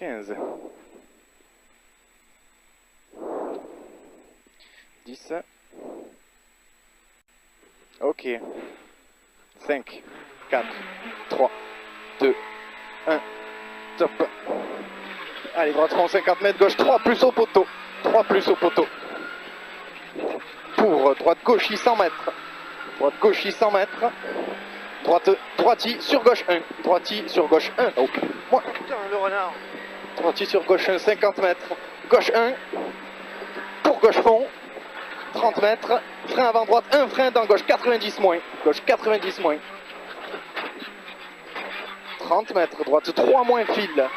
15. 10. Ok. 5, 4, 3, 2, 1. Top. Allez, droite front 50 mètres, gauche 3 plus au poteau. 3 plus au poteau. Pour droite gauche 100 mètres. Droite gauche 100 mètres. Droiti sur gauche 1. Droiti sur gauche 1. Oh. Moi. Putain, le renard. Droiti sur gauche 1, 50 mètres. Gauche 1. Pour gauche fond. 30 mètres. Frein avant droite, 1 frein dans gauche 90 moins. Gauche 90 moins. 30 mètres. Droite 3 moins fil.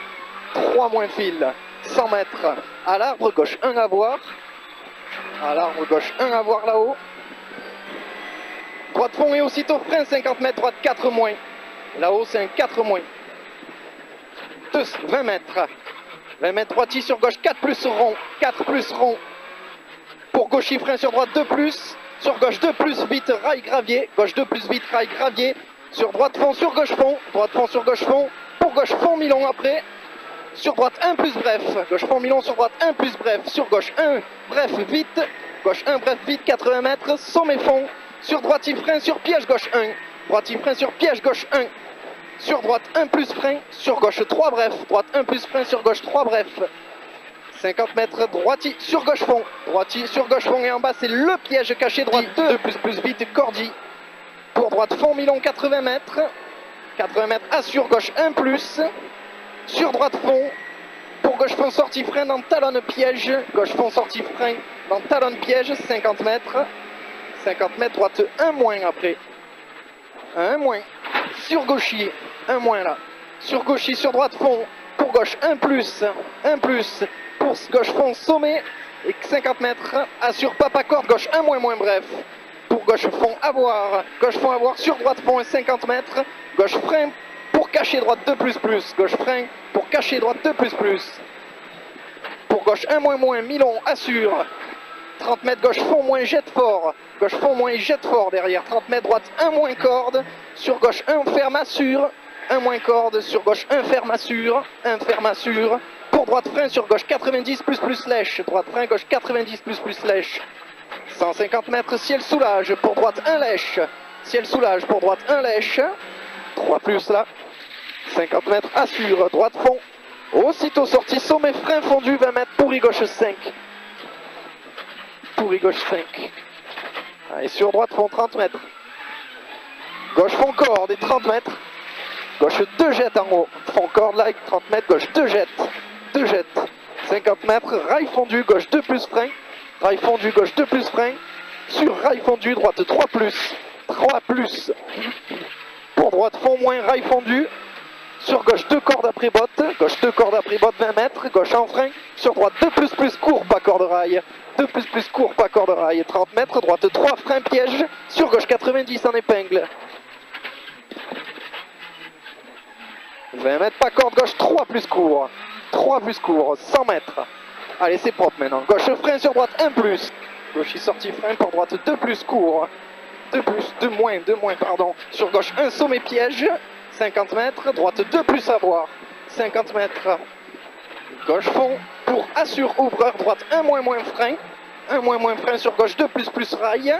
3 moins fil. 100 mètres. À l'arbre, gauche 1 à voir. À l'arbre, gauche 1 à voir là-haut. Droite fond et aussitôt frein 50 mètres. Droite 4 moins. Là-haut, c'est un 4 moins. 20 mètres. 20 mètres droiti sur gauche 4 plus rond. 4 plus rond. Pour gauche, frein sur droite 2 plus. Sur gauche 2 plus vite rail gravier. Gauche 2 plus vite rail gravier. Sur droite fond sur gauche fond. Droite fond sur gauche fond. Pour gauche fond Milon après. Sur droite 1 plus bref. Gauche fond Milon sur droite 1 plus bref. Sur gauche 1 bref vite. Gauche 1 bref vite 80 mètres. Sommet fond. Sur droite frein sur piège gauche 1. Droite frein sur piège gauche 1. Sur droite 1 plus frein. Sur gauche 3 bref. Droite 1 plus frein sur gauche 3 bref. 50 mètres droiti sur gauche fond. Droiti sur gauche fond et en bas c'est le piège caché droite 2 plus vite cordi. Pour droite fond Milon 80 mètres. 80 mètres assure gauche 1 plus. Sur droite fond. Pour gauche fond sortie frein dans talonne piège. Gauche fond sortie frein dans talonne piège 50 mètres. 50 mètres droite 1 moins après. 1 moins. Sur gauchier 1 moins là. Sur gauchier sur droite fond. Pour gauche 1 plus. 1 plus. Pour gauche fond sommet et 50 mètres. Assure papa corde gauche 1 moins moins bref. Pour gauche fond avoir. Gauche fond avoir sur droite fond 50 mètres. Gauche frein pour cacher droite 2 plus plus. Gauche frein pour cacher droite 2 plus plus. Pour gauche 1 moins moins Milon assure. 30 mètres gauche fond moins jette fort. Gauche fond moins jette fort derrière. 30 mètres droite 1 moins corde. Sur gauche 1 ferme assure. 1 moins corde. Sur gauche 1 ferme assure. 1 ferme assure. Pour droite frein sur gauche 90 plus plus lèche. Droite frein gauche 90 plus plus lèche. 150 mètres ciel soulage. Pour droite 1 lèche. Ciel soulage pour droite 1 lèche. 3 plus là. 50 mètres assure. Droite fond. Aussitôt sorti sommet frein fondu 20 mètres. Pourri gauche 5. Pourri gauche 5. Allez sur droite fond 30 mètres. Gauche fond corde et 30 mètres. Gauche 2 jettes en haut. Fond corde là, 30 mètres, gauche 2 jettes. 2 jettes. 50 mètres, rail fondu, gauche 2 plus frein. Rail fondu, gauche 2 plus frein. Sur rail fondu, droite 3 plus. 3 plus. Pour droite fond moins, rail fondu. Sur gauche 2 cordes après botte. Gauche 2 cordes après botte, 20 mètres. Gauche en frein. Sur droite 2 plus courbe à corde rail. 2 plus courbe à corde rail. 30 mètres, droite 3 frein piège. Sur gauche 90 en épingle. 20 mètres, pas corde, gauche 3 plus court. 3 plus court, 100 mètres. Allez, c'est propre maintenant. Gauche frein sur droite 1 plus. Gauche sortie frein pour droite 2 plus court. 2 plus, 2 moins, pardon. Sur gauche 1 sommet piège. 50 mètres, droite 2 plus à voir. 50 mètres. Gauche fond pour assure ouvreur, droite 1 moins frein. 1 moins frein sur gauche 2 plus rail.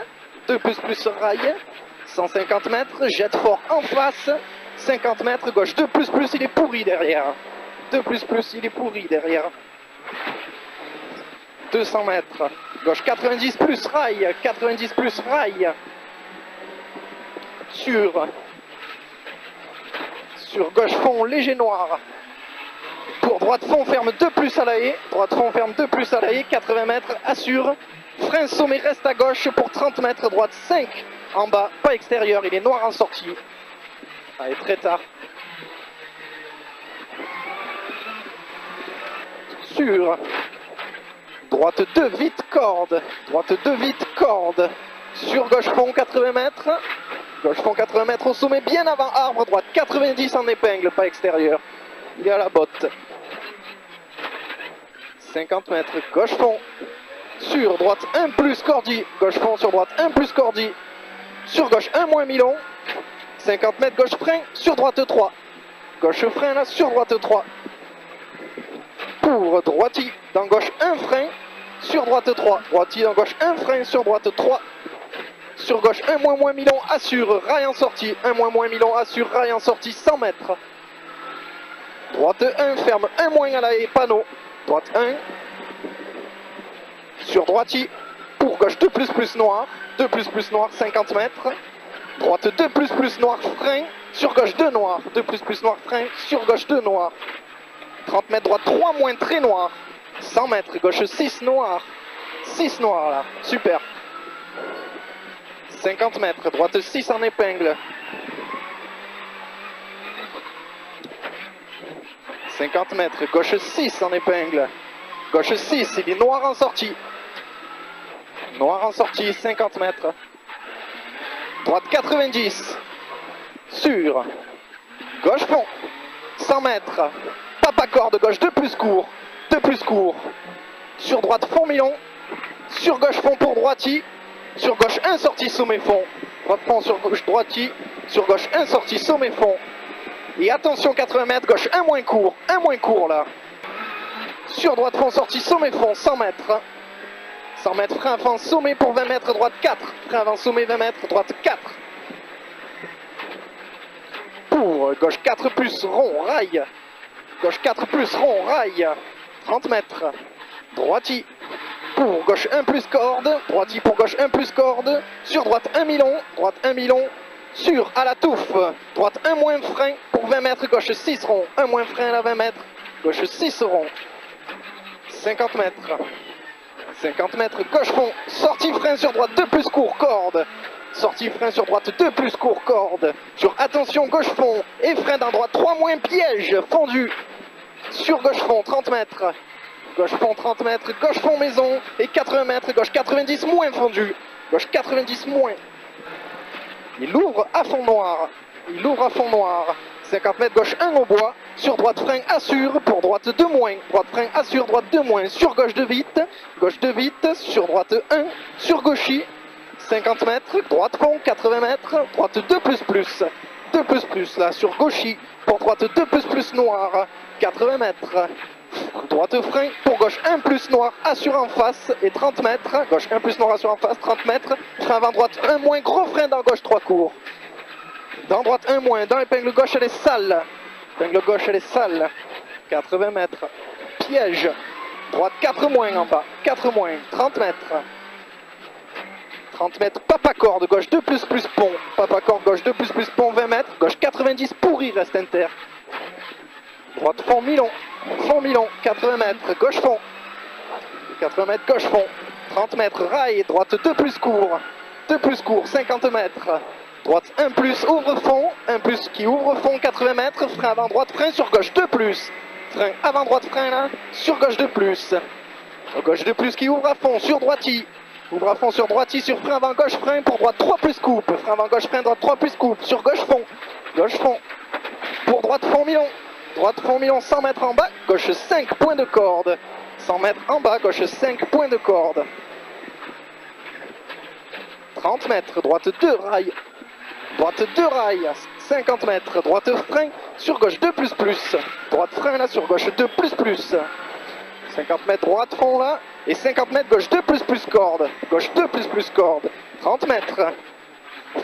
2 plus rail. 150 mètres, jette fort en face. 50 mètres, gauche 2 plus, il est pourri derrière. 2 plus, il est pourri derrière. 200 mètres, gauche 90 plus rail. 90 plus rail. Sur gauche fond léger noir. Pour droite fond ferme 2 plus à la haie. Droite fond ferme 2 plus à la haie. 80 mètres, assure. Frein sommet reste à gauche pour 30 mètres. Droite 5 en bas, pas extérieur. Il est noir en sortie. Allez, très tard. Sur droite 2 vite corde. Droite 2 vite corde. Sur gauche fond 80 mètres. Gauche fond 80 mètres au sommet bien avant arbre. Droite 90 en épingle, pas extérieur. Il est à la botte. 50 mètres, gauche fond. Sur droite 1 plus cordi. Gauche fond sur droite 1 plus cordi. Sur gauche 1 moins Milon. 50 mètres, gauche frein, sur droite 3. Gauche frein là, sur droite 3. pour droiti, dans gauche 1 frein, sur droite 3, droiti dans gauche 1 frein, sur droite 3, sur gauche 1 moins Milon, assure, rail en sortie, 1 moins Milon, assure, rail en sortie, 100 mètres. Droite 1, ferme 1 moins à la haie, panneau, droite 1, sur droiti, pour gauche 2 plus noir, 2 plus noir, 50 mètres, droite 2 plus noir, frein, sur gauche 2 noir, 2 plus noir, frein, sur gauche 2 noir, 30 mètres, droite 3 moins, très noir, 100 mètres, gauche 6 noir, 6 noir là, super. 50 mètres, droite 6 en épingle. 50 mètres, gauche 6 en épingle. Gauche 6, il est noir en sortie. Noir en sortie, 50 mètres. Droite 90. Sur. Gauche fond. 100 mètres. Papa corde, gauche 2 plus court. 2 plus court. Sur droite fond Milon. Sur gauche fond pour droiti. Sur gauche 1 sortie sommet fond. Droite fond sur gauche droiti. Sur gauche 1 sortie sommet fond. Et attention 80 mètres, gauche 1 moins court là. Sur droite fond sortie sommet fond, 100 mètres. 100 mètres, frein avant sommet pour 20 mètres, droite 4. Frein avant sommet 20 mètres, droite 4. Pour gauche 4 plus rond, rail. Gauche 4 plus rond, rail. 30 mètres. Droiti. Pour gauche 1 plus corde. Droiti pour gauche 1 plus corde. Sur droite 1 Milon. Droite 1 Milon. Sur à la touffe. Droite 1 moins frein pour 20 mètres. Gauche 6 rond. 1 moins frein à 20 mètres. Gauche 6 rond. 50 mètres. 50 mètres. Gauche fond. Sortie frein sur droite 2 plus court. Corde. Sortie frein sur droite 2 plus court. Corde. Sur attention gauche fond. Et frein dans droite 3 moins piège. Fondu. Sur gauche fond 30 mètres. Gauche fond 30 mètres. Gauche fond maison. Et 80 mètres. Gauche 90 moins fondu. Gauche 90 moins. Il ouvre à fond noir. Il ouvre à fond noir. 50 mètres, gauche 1 au bois. Sur droite, frein assure. Pour droite 2 moins. Droite, frein assure. Droite 2 moins. Sur gauche 2 vite. Gauche 2 vite. Sur droite 1. Sur gauchy. 50 mètres. Droite fond. 80 mètres. Droite 2 plus. 2 plus là. Sur gauchy. Pour droite 2 plus noir. 80 mètres. Droite frein. Pour gauche 1 plus noir. Assure en face. Et 30 mètres. Gauche 1 plus noir. Assure en face. 30 mètres. Frein avant droite 1 moins. Gros frein dans gauche 3 court. Dans droite 1 moins. Dans épingle gauche elle est sale. Épingle gauche elle est sale. 80 mètres. Piège. Droite 4 moins en bas. 4 moins. 30 mètres. 30 mètres. Papa corde. Gauche 2 plus pont. Papa corde. Gauche 2 plus pont. 20 mètres. Gauche 90 pourri reste inter. Droite fond Milon. Fond Milon. 80 mètres. Gauche fond. 80 mètres. Gauche fond. 30 mètres. Rail. Droite 2 plus court. 2 plus court. 50 mètres. Droite 1 plus, ouvre fond, 1 plus qui ouvre fond, 80 mètres, frein avant droite, frein sur gauche 2 plus. Frein avant droite, frein là, sur gauche 2 plus. Gauche 2 plus qui ouvre à fond, sur droiti. Ouvre à fond sur droiti, sur frein avant gauche, frein pour droite 3 plus coupe. Frein avant gauche, frein droite 3 plus coupe, sur gauche fond. Gauche fond. Pour droite fond Milon. Droite fond Milon, 100 mètres en bas, gauche 5 points de corde. 100 mètres en bas, gauche 5 points de corde. 30 mètres, droite 2 rail. Droite 2 rail, 50 mètres, droite frein, sur gauche 2 plus. Droite frein là, sur gauche 2 plus. 50 mètres, droite fond là, et 50 mètres, gauche 2 plus corde. Gauche 2 plus corde. 30 mètres.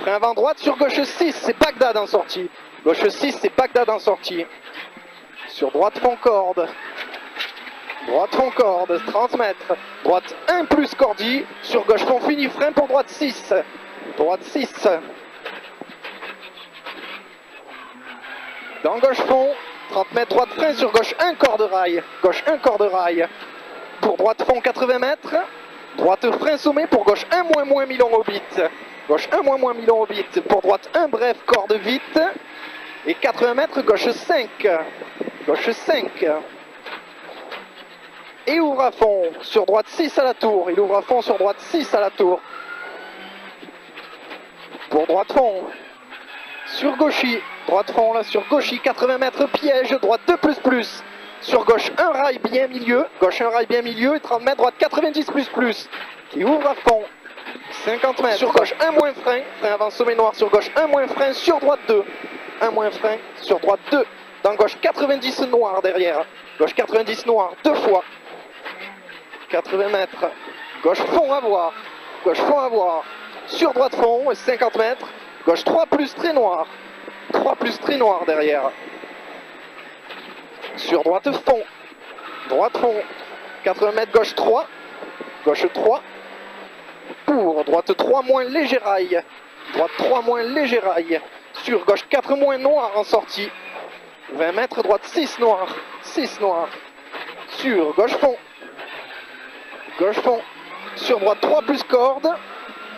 Frein avant droite, sur gauche 6, c'est Bagdad en sortie. Gauche 6, c'est Bagdad en sortie. Sur droite fond corde. Droite fond corde, 30 mètres. Droite 1 plus cordi, sur gauche fond fini, frein pour droite 6. Droite 6. Dans gauche fond, 30 mètres, droite frein sur gauche 1 corde rail. Gauche 1 corde rail. Pour droite fond 80 mètres. Droite frein sommet pour gauche 1 moins Milon au bit. Gauche 1 moins Milon au bit. Pour droite 1 bref corde vite. Et 80 mètres, gauche 5. Gauche 5. Et ouvre à fond. Sur droite 6 à la tour. Il ouvre à fond sur droite 6 à la tour. Pour droite fond. Sur gauchy, droite fond là, sur gauchy, 80 mètres, piège, droite 2 plus. Sur gauche, 1 rail bien milieu, gauche 1 rail bien milieu, et 30 mètres, droite 90 plus. Qui ouvre à fond, 50 mètres, sur gauche, 1 moins frein, frein avant sommet noir, sur gauche, 1 moins frein, sur droite 2. 1 moins frein, sur droite 2. Dans gauche 90 noir derrière. Gauche 90 noir 2 fois. 80 mètres. Gauche fond à voir. Gauche fond à voir. Sur droite fond, 50 mètres. Gauche 3 plus très noir. 3 plus très noir derrière. Sur droite fond. Droite fond. 80 mètres gauche 3. Gauche 3. Pour droite 3 moins léger rail. Droite 3 moins léger rail. Sur gauche 4 moins noir en sortie. 20 mètres droite 6 noir. 6 noir. Sur gauche fond. Gauche fond. Sur droite 3 plus corde.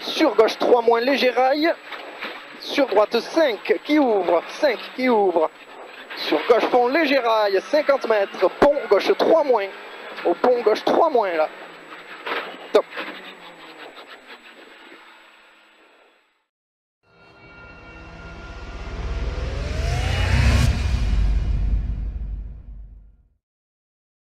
Sur gauche 3 moins léger rail. Sur droite 5 qui ouvre. 5 qui ouvre. Sur gauche fond léger rail. 50 mètres. Pont gauche 3 moins. Au pont gauche 3 moins là. Top.